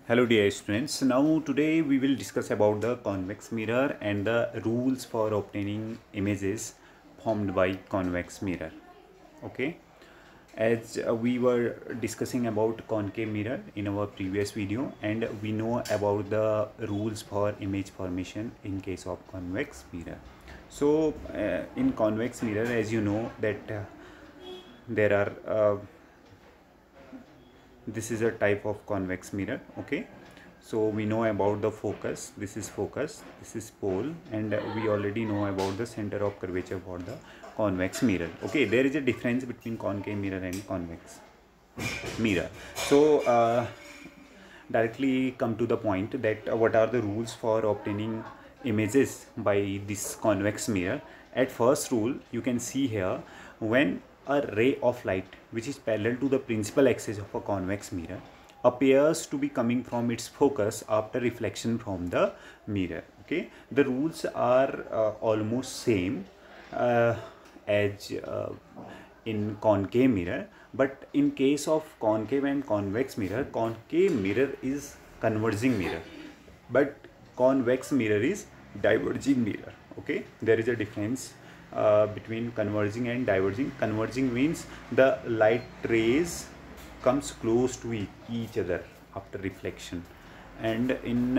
Hello dear students. Now today we will discuss about the convex mirror and the rules for obtaining images formed by convex mirror. Okay. As we were discussing about concave mirror in our previous video, and we know about the rules for image formation in case of convex mirror. So in convex mirror, as you know that there are this is a type of convex mirror. Okay, so we know about the focus. This is focus, this is pole, and we already know about the center of curvature for the convex mirror. Okay, there is a difference between concave mirror and convex mirror. So directly come to the point that what are the rules for obtaining images by this convex mirror. At first rule, you can see here, when a ray of light which is parallel to the principal axis of a convex mirror appears to be coming from its focus after reflection from the mirror. Okay, the rules are almost same as in concave mirror, but in case of concave and convex mirror, concave mirror is converging mirror, but convex mirror is diverging mirror. Okay, there is a difference between converging and diverging. Converging means the light rays comes close to each other after reflection, and in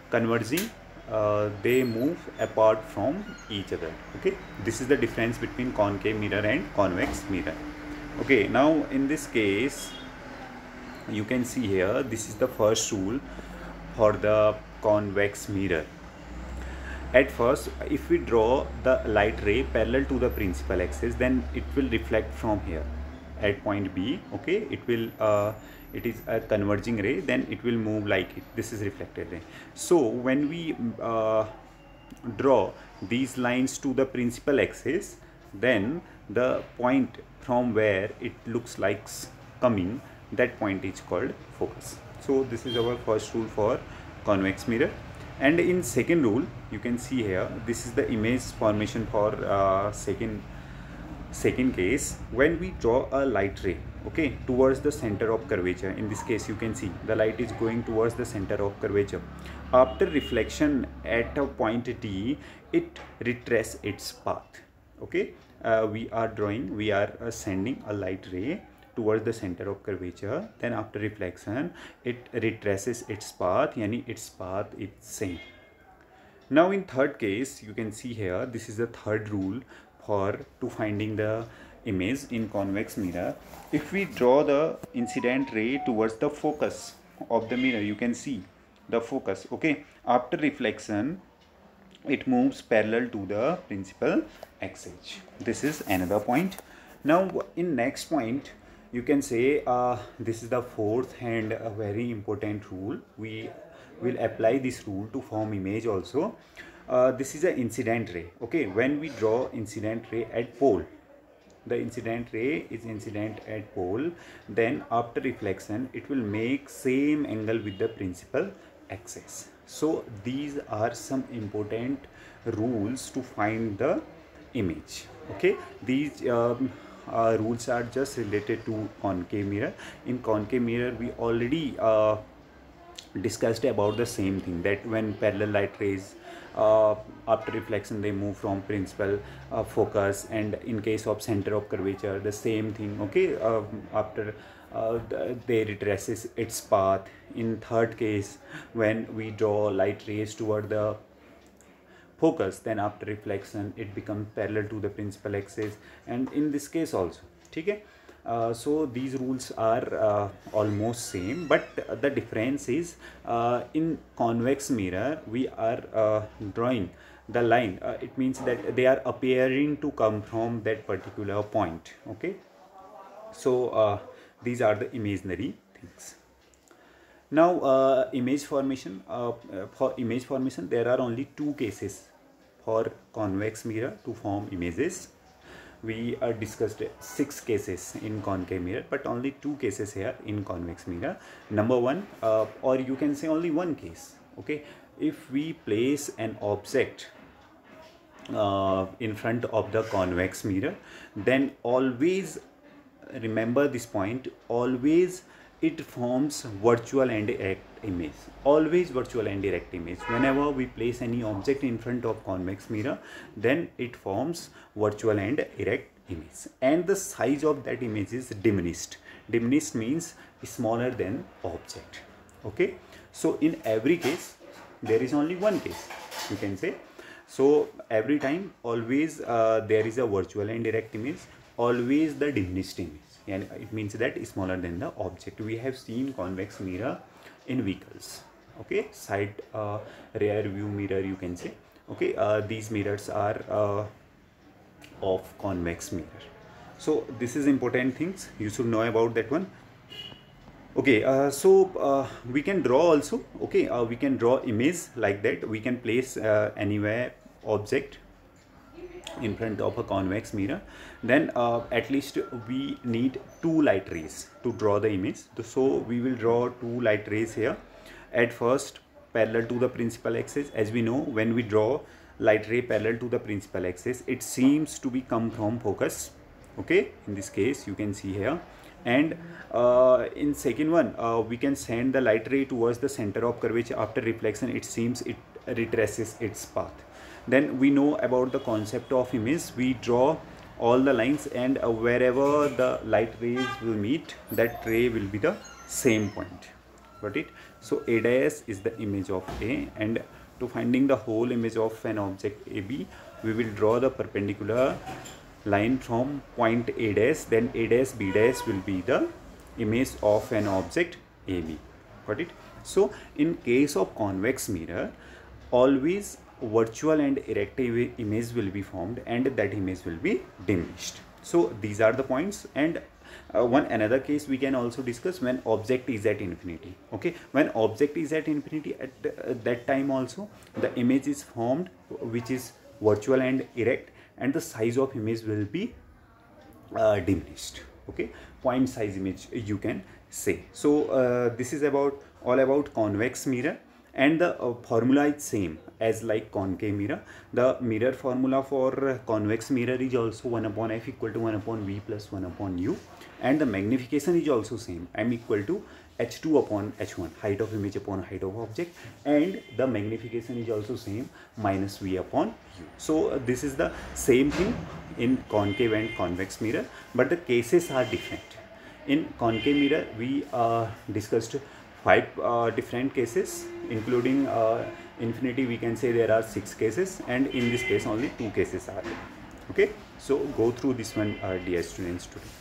converging they move apart from each other. Okay, this is the difference between concave mirror and convex mirror. Okay, now in this case you can see here, this is the first rule for the convex mirror. At first, if we draw the light ray parallel to the principal axis, then it will reflect from here at point B. Okay, it is a converging ray, then it will move like it. This is reflected ray. So when we draw these lines to the principal axis, then the point from where it looks like coming, that point is called focus. So this is our first rule for convex mirror. And in second rule, you can see here, this is the image formation for second case. When we draw a light ray, okay, towards the center of curvature, in this case you can see the light is going towards the center of curvature. After reflection at a point D, it retraces its path. Okay, we are sending a light ray towards the center of curvature, then after reflection it retraces its path, yani its path is same. Now in third case, you can see here, this is the third rule for to finding the image in convex mirror. If we draw the incident ray towards the focus of the mirror, you can see the focus. Okay, after reflection it moves parallel to the principal axis. This is another point. Now in next point, you can say this is the fourth and a very important rule. We will apply this rule to form image also. This is an incident ray. Okay, when we draw incident ray at pole, the incident ray is incident at pole, then after reflection it will make same angle with the principal axis. So these are some important rules to find the image. Okay, these rules are just related to concave mirror. In concave mirror we already discussed about the same thing, that when parallel light rays after reflection they move from principal focus, and in case of center of curvature the same thing. Okay, after they retraces its path. In third case, when we draw light rays toward the focus, then after reflection it becomes parallel to the principal axis, and in this case also. Okay, so these rules are almost same, but the difference is in convex mirror we are drawing the line, it means that they are appearing to come from that particular point. Okay, so these are the imaginary things. Now image formation, for image formation there are only two cases for convex mirror to form images. We discussed 6 cases in concave mirror, but only 2 cases here in convex mirror. Number one, or you can say only one case. Okay, if we place an object in front of the convex mirror, then always remember this point, always it forms virtual and erect image. Always virtual and erect image. Whenever we place any object in front of convex mirror, then it forms virtual and erect image, and the size of that image is diminished. Diminished means smaller than object. Okay, so in every case there is only one case, you can say. So every time, always there is a virtual and erect image, always the diminished image, and it means that smaller than the object. We have seen convex mirror in vehicles. Okay, side rear view mirror, you can say. Okay, these mirrors are of convex mirror. So this is important things you should know about that one. Okay, so we can draw also. Okay, we can draw image like that. We can place anywhere object in front of a convex mirror. Then at least we need two light rays to draw the image. So we will draw two light rays here. At first, parallel to the principal axis. As we know, when we draw light ray parallel to the principal axis, it seems to be come from focus. Okay, in this case you can see here. And in second one, we can send the light ray towards the center of curvature. After reflection, it seems it retraces its path. Then we know about the concept of image. We draw all the lines, and wherever the light rays will meet, that ray will be the same point. Got it? So A dash is the image of A, and to finding the whole image of an object AB, we will draw the perpendicular line from point A dash. Then A dash B dash will be the image of an object AB. Got it? So in case of convex mirror, always virtual and erect image will be formed, and that image will be diminished. So these are the points. And one another case we can also discuss, when object is at infinity. Okay, when object is at infinity, at that time also the image is formed which is virtual and erect, and the size of image will be diminished. Okay, point size image, you can say. So this is about all about convex mirror. And the formula is same as like concave mirror. The mirror formula for convex mirror is also 1 upon f equal to 1 upon v plus 1 upon u, and the magnification is also same, m equal to h2 upon h1, height of image upon height of object, and the magnification is also same, minus v upon u. So this is the same thing in concave and convex mirror, but the cases are different. In concave mirror we discussed 5 different cases, including infinity. We can say there are 6 cases, and in this case only 2 cases are there. Okay, so go through this one, dear students, today.